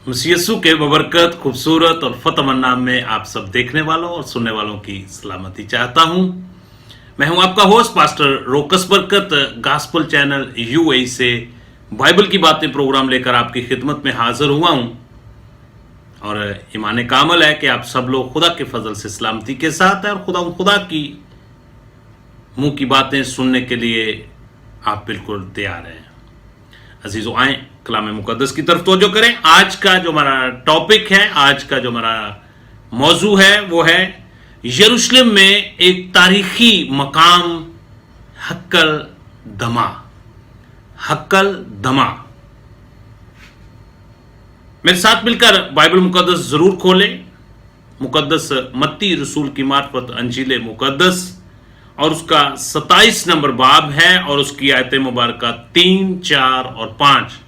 मसीह यीशु के बबरकत खूबसूरत और फतेहमंद नाम में आप सब देखने वालों और सुनने वालों की सलामती चाहता हूं। मैं हूं आपका होस्ट पास्टर रोकस बरकत, गॉस्पेल चैनल यूएई से बाइबल की बातें प्रोग्राम लेकर आपकी खिदमत में हाजिर हुआ हूं। और ईमान कामल है कि आप सब लोग खुदा के फजल से सलामती के साथ है और खुदा की मुंह की बातें सुनने के लिए आप बिल्कुल तैयार हैं। अजीजों, आए कलाम मुकद्दस की तरफ तवज्जो करें। आज का जो हमारा टॉपिक है, आज का जो हमारा मौजू है वो है यरूशलेम में एक तारीखी मकाम हक्कल दमा। हक्कल दमा। मेरे साथ मिलकर बाइबल मुकद्दस जरूर खोलें। मुकद्दस मत्ती रसूल की मार्फत अंजील मुकद्दस और उसका 27 नंबर बाब है और उसकी आयतें मुबारक 3, 4 और 5।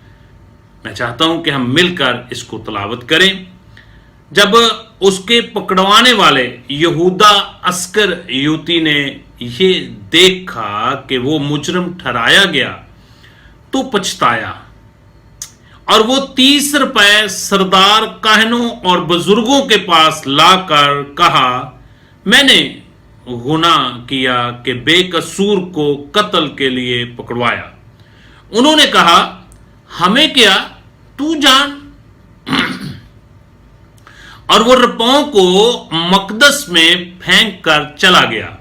मैं चाहता हूं कि हम मिलकर इसको तलावत करें। जब उसके पकड़वाने वाले यहूदा अस्कर युवती ने ये देखा कि वो मुजरम ठहराया गया तो पछताया और वो 30 रुपए सरदार काहनों और बुजुर्गों के पास लाकर कहा, मैंने गुनाह किया कि बेकसूर को कत्ल के लिए पकड़वाया। उन्होंने कहा, हमें क्या, तू जान। और वो रुपयों को मकदस में फेंक कर चला गया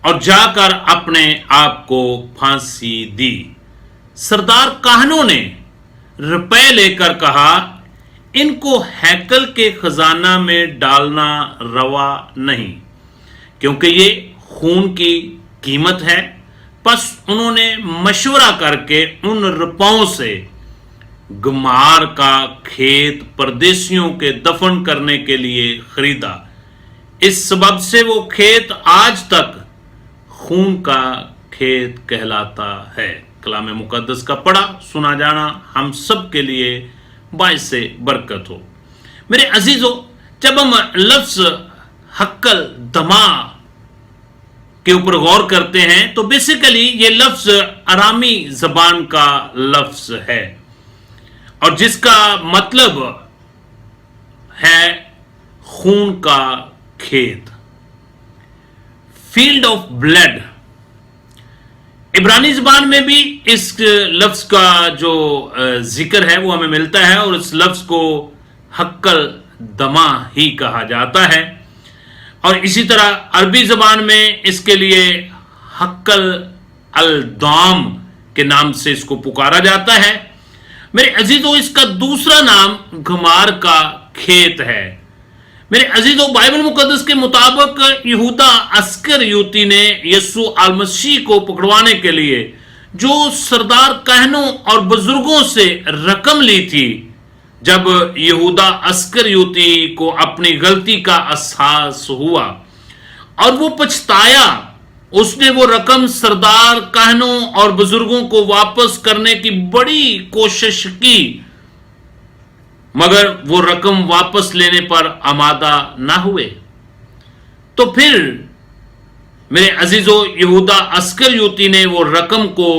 और जाकर अपने आप को फांसी दी। सरदार काहनों ने रुपए लेकर कहा, इनको हैकल के खजाना में डालना रवा नहीं, क्योंकि ये खून की कीमत है। बस उन्होंने मशवरा करके उन रुपयों से गमार का खेत परदेशियों के दफन करने के लिए खरीदा। इस सबब से वो खेत आज तक खून का खेत कहलाता है। कलाम मुकद्दस का पढ़ा सुना जाना हम सब के लिए बाइस से बरकत हो। मेरे अजीजों, जब हम लफ्ज हक्कल दमा के ऊपर गौर करते हैं तो बेसिकली ये लफ्ज अरामी जबान का लफ्ज है और जिसका मतलब है खून का खेत, फील्ड ऑफ ब्लड। इब्रानी जबान में भी इस लफ्ज का जो जिक्र है वो हमें मिलता है और इस लफ्ज को हक्कल दमा ही कहा जाता है। और इसी तरह अरबी जबान में इसके लिए हक्कल अल दाम के नाम से इसको पुकारा जाता है। मेरे अजीजों, इसका दूसरा नाम गमार का खेत है। मेरे अजीजों, बाइबल मुकद्दस के मुताबिक यहूदा अस्कर युवती ने यीशु अल मसीह को पकड़वाने के लिए जो सरदार काहनों और बुजुर्गों से रकम ली थी, जब यहूदा अस्कर युवती को अपनी गलती का एहसास हुआ और वो पछताया, उसने वो रकम सरदार काहनों और बुजुर्गों को वापस करने की बड़ी कोशिश की, मगर वो रकम वापस लेने पर आमादा ना हुए। तो फिर मेरे अजीजों, यहूदा अस्कर युवती ने वो रकम को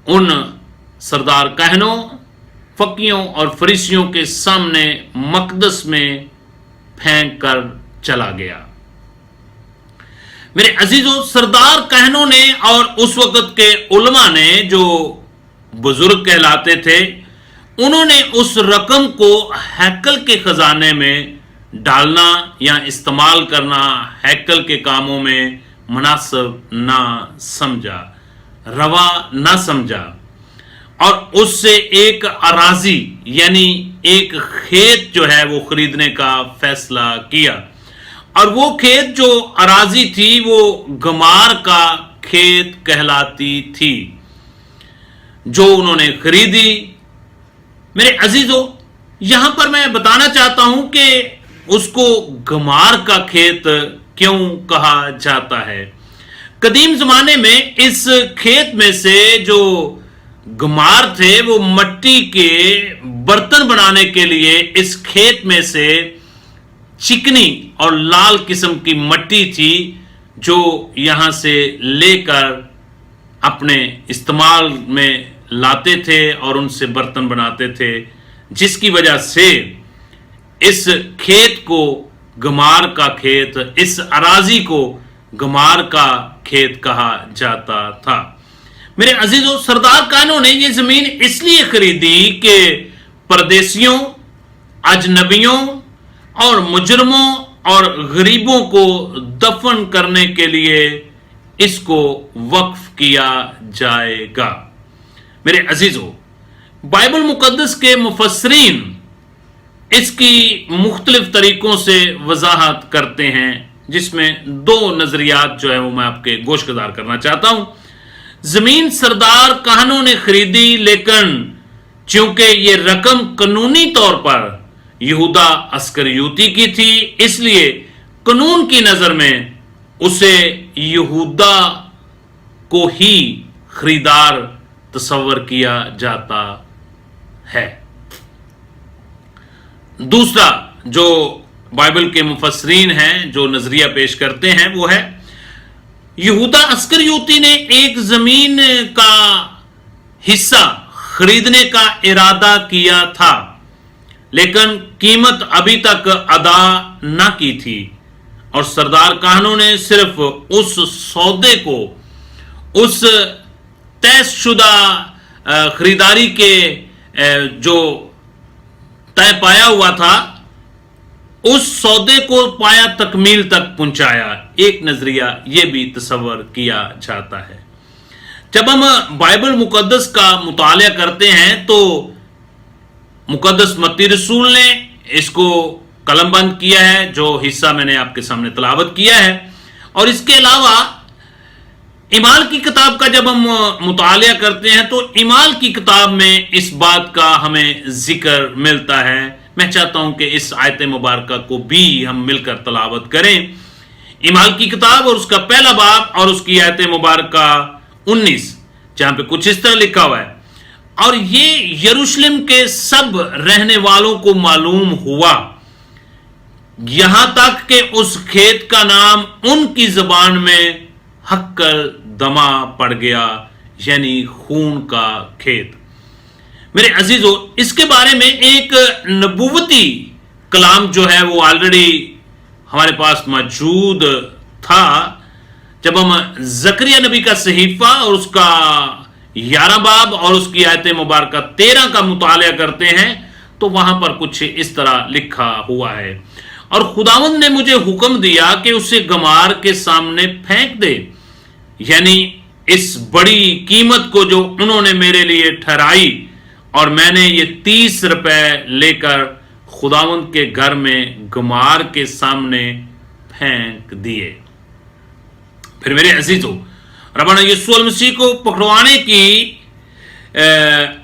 उन सरदार काहनों, फकीयों और फरीसियों के सामने मकदस में फेंक कर चला गया। मेरे अजीजों, सरदार काहनों ने और उस वक्त के उलमा ने, जो बुजुर्ग कहलाते थे, उन्होंने उस रकम को हैकल के खजाने में डालना या इस्तेमाल करना हैकल के कामों में मुनासिब ना समझा, रवा ना समझा और उससे एक अराजी यानी एक खेत जो है वो खरीदने का फैसला किया। और वो खेत जो अराजी थी वो गमार का खेत कहलाती थी, जो उन्होंने खरीदी। मेरे अजीजों, यहां पर मैं बताना चाहता हूं कि उसको गमार का खेत क्यों कहा जाता है। कदीम जमाने में इस खेत में से जो गमार थे वो मट्टी के बर्तन बनाने के लिए इस खेत में से चिकनी और लाल किस्म की मट्टी थी जो यहां से लेकर अपने इस्तेमाल में लाते थे और उनसे बर्तन बनाते थे। जिसकी वजह से इस खेत को गमार का खेत, इस अराजी को गमार का खेत कहा जाता था। मेरे अजीजों, सरदार कानों ने यह जमीन इसलिए खरीदी कि परदेशियों, अजनबियों और मुजरमों और गरीबों को दफन करने के लिए इसको वक्फ किया जाएगा। मेरे अजीजों, बाइबल मुकद्दस के मुफस्सरीन इसकी मुख्तलिफ तरीकों से वजाहत करते हैं, जिसमें दो नजरियात जो है वो मैं आपके गोशगजार करना चाहता हूं। जमीन सरदार काहनों ने खरीदी, लेकिन चूंकि ये रकम कानूनी तौर पर यहूदा अस्करियोती की थी, इसलिए कानून की नजर में उसे यहूदा को ही खरीदार तस्वर किया जाता है। दूसरा जो बाइबल के मुफस्सरीन हैं जो नजरिया पेश करते हैं वो है, यहूदा अस्करियोती ने एक जमीन का हिस्सा खरीदने का इरादा किया था, लेकिन कीमत अभी तक अदा न की थी और सरदार काहनों ने सिर्फ उस सौदे को, उस तयशुदा खरीदारी के जो तय पाया हुआ था, उस सौदे को पाया तकमील तक पहुंचाया। एक नजरिया यह भी तस्वर किया जाता है। जब हम बाइबल मुकद्दस का मुतालिया करते हैं तो मुकद्दस मत्ती रसूल ने इसको कलमबंद किया है, जो हिस्सा मैंने आपके सामने तलावत किया है। और इसके अलावा इमाल की किताब का जब हम मुतालिया करते हैं तो इमाल की किताब में इस बात का हमें जिक्र मिलता है। मैं चाहता हूं कि इस आयत मुबारका को भी हम मिलकर तलावत करें। इमाल की किताब और उसका पहला बाब और उसकी आयत मुबारका 19, जहां पे कुछ इस तरह लिखा हुआ है, और ये यरूशलेम के सब रहने वालों को मालूम हुआ, यहां तक कि उस खेत का नाम उनकी जबान में हक्कल दमा पड़ गया, यानी खून का खेत। मेरे अजीजों, इसके बारे में एक नबूवती कलाम जो है वो ऑलरेडी हमारे पास मौजूद था। जब हम जकरिया नबी का सहीफा और उसका 11 बाब और उसकी आयत मुबारका 13 का मुतालिया करते हैं तो वहां पर कुछ इस तरह लिखा हुआ है, और खुदावंद ने मुझे हुक्म दिया कि उसे गमार के सामने फेंक दे, यानी इस बड़ी कीमत को जो उन्होंने मेरे लिए ठहराई, और मैंने ये 30 रुपए लेकर खुदावंद के घर में गमार के सामने फेंक दिए। फिर मेरे अजीजों, रब्बाना यीशु मसीह को पकड़वाने की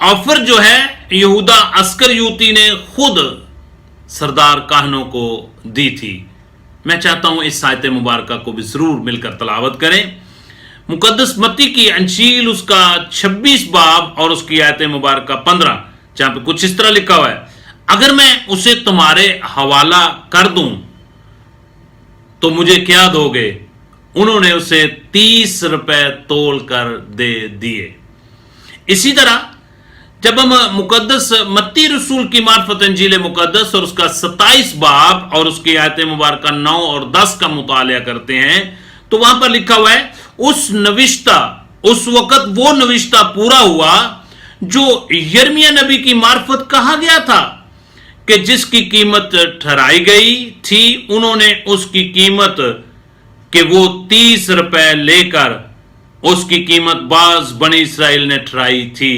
ऑफर जो है यहूदा अस्करियोती ने खुद सरदार काहनों को दी थी। मैं चाहता हूं इस आयत मुबारका को भी जरूर मिलकर तलावत करें। मुकद्दस मत्ती की अंजील उसका 26 बाब और उसकी आयत मुबारका 15, जहां पे कुछ इस तरह लिखा हुआ है, अगर मैं उसे तुम्हारे हवाला कर दूं तो मुझे क्या दोगे? उन्होंने उसे 30 रुपए तोल कर दे दिए। इसी तरह जब हम मुकद्दस मत्ती रसूल की मार्फत अंजील मुकद्दस और उसका 27 बाब और उसकी आयत मुबारका 9 और 10 का मुतालिया करते हैं तो वहां पर लिखा हुआ है, उस वक्त वो नविश्ता पूरा हुआ जो यिर्मयाह नबी की मार्फत कहा गया था कि जिसकी कीमत ठहराई गई थी, उन्होंने उसकी कीमत कि वो 30 रुपए लेकर उसकी कीमत बाज बनी इसराइल ने ठहराई थी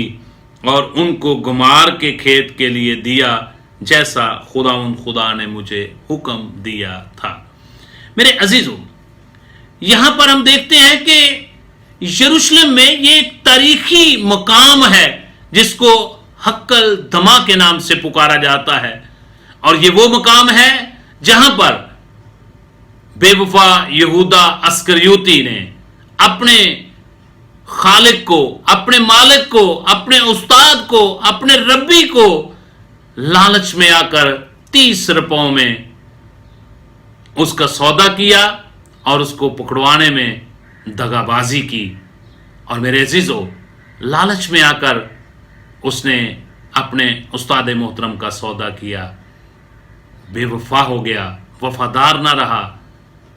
और उनको गुमार के खेत के लिए दिया, जैसा खुदा ने मुझे हुक्म दिया था। मेरे अजीजों, यहां पर हम देखते हैं कि यरूशलेम में ये एक तारीखी मकाम है जिसको हक्कल दमा के नाम से पुकारा जाता है, और ये वो मकाम है जहां पर बेवफा यहूदा अस्करियोती ने अपने खालिक को, अपने मालिक को, अपने उस्ताद को, अपने रब्बी को लालच में आकर 30 रुपयों में उसका सौदा किया और उसको पकड़वाने में दगाबाजी की। और मेरे अजीजों, लालच में आकर उसने اپنے استاد محترم کا سودا کیا، بے وفا ہو گیا، وفادار نہ رہا.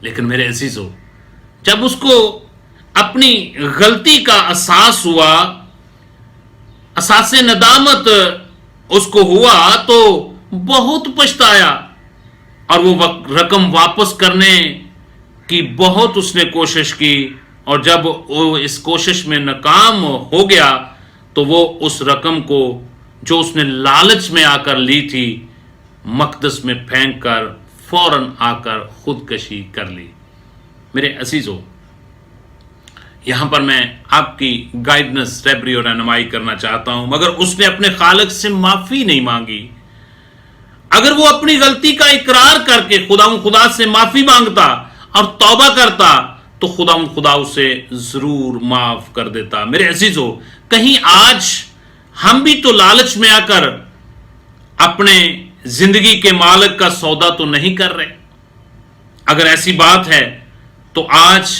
لیکن میرے عزیزو، جب اس کو اپنی غلطی کا احساس ہوا، احساس ندامت اس کو ہوا، تو بہت پچھتایا اور وہ رقم واپس کرنے کی بہت اس نے کوشش کی. اور جب وہ اس کوشش میں ناکام ہو گیا تو وہ اس رقم کو جو اس نے لالچ میں آ کر لی تھی مقدس میں پھینک کر فوراً آ کر خودکشی کر لی. میرے عزیزو، یہاں پر میں آپ کی گائیڈنس، رہبری اور رہنمائی کرنا چاہتا ہوں، مگر اس نے اپنے خالق سے معافی نہیں مانگی. اگر وہ اپنی غلطی کا اقرار کر کے خدا سے معافی مانگتا اور توبہ کرتا تو خدا اسے ضرور معاف کر دیتا. میرے عزیزو، کہیں آج ہم بھی تو لالچ میں آ کر اپنے زندگی کے مالک کا سودا تو نہیں کر رہے؟ اگر ایسی بات ہے تو آج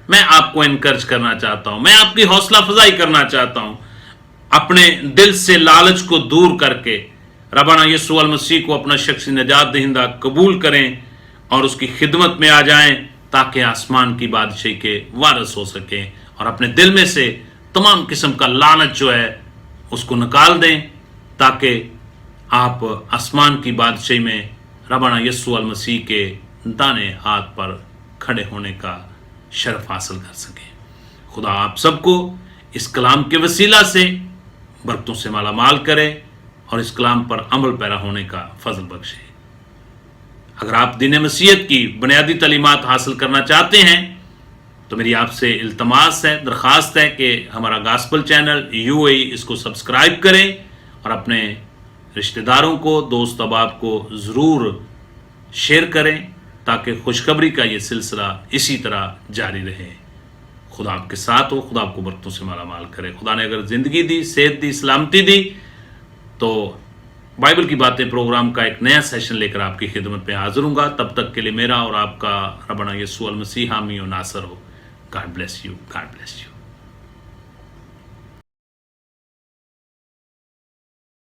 میں آپ کو انکرج کرنا چاہتا ہوں، میں آپ کی حوصلہ افزائی کرنا چاہتا ہوں. اپنے دل سے لالچ کو دور کر کے ربنا یسوع المسیح کو اپنا شخصی نجات دہندہ قبول کریں اور اس کی خدمت میں آ جائیں تاکہ آسمان کی بادشاہی کے وارث ہو سکیں، اور اپنے دل میں سے تمام قسم کا لالچ جو ہے اس کو نکال دیں تاکہ آپ آسمان کی بادشاہی میں ربنا یسوع المسیح کے دانے ہاتھ پر کھڑے ہونے کا شرف حاصل کر سکیں. خدا آپ سب کو اس کلام کے وسیلہ سے برکتوں سے مالا مال کرے اور اس کلام پر عمل پیرا ہونے کا فضل بخشے. اگر آپ دین مسیحیت کی بنیادی تعلیمات حاصل کرنا چاہتے ہیں تو میری آپ سے التماس ہے، درخواست ہے کہ ہمارا گاسپل چینل UAE اس کو سبسکرائب کریں اور اپنے رشتہ داروں کو، دوست احباب کو ضرور شیئر کریں تاکہ خوشخبری کا یہ سلسلہ اسی طرح جاری رہے. خدا آپ کے ساتھ ہو، خدا آپ کو برکتوں سے مالا مال کرے. خدا نے اگر زندگی دی، صحت دی، سلامتی دی تو بائبل کی باتیں پروگرام کا ایک نیا سیشن لے کر آپ کی خدمت پہ حاضر ہوں گا. تب تک کے لیے میرا اور آپ کا ربنا یسوع المسیح حامی و ناصر ہو. God bless you.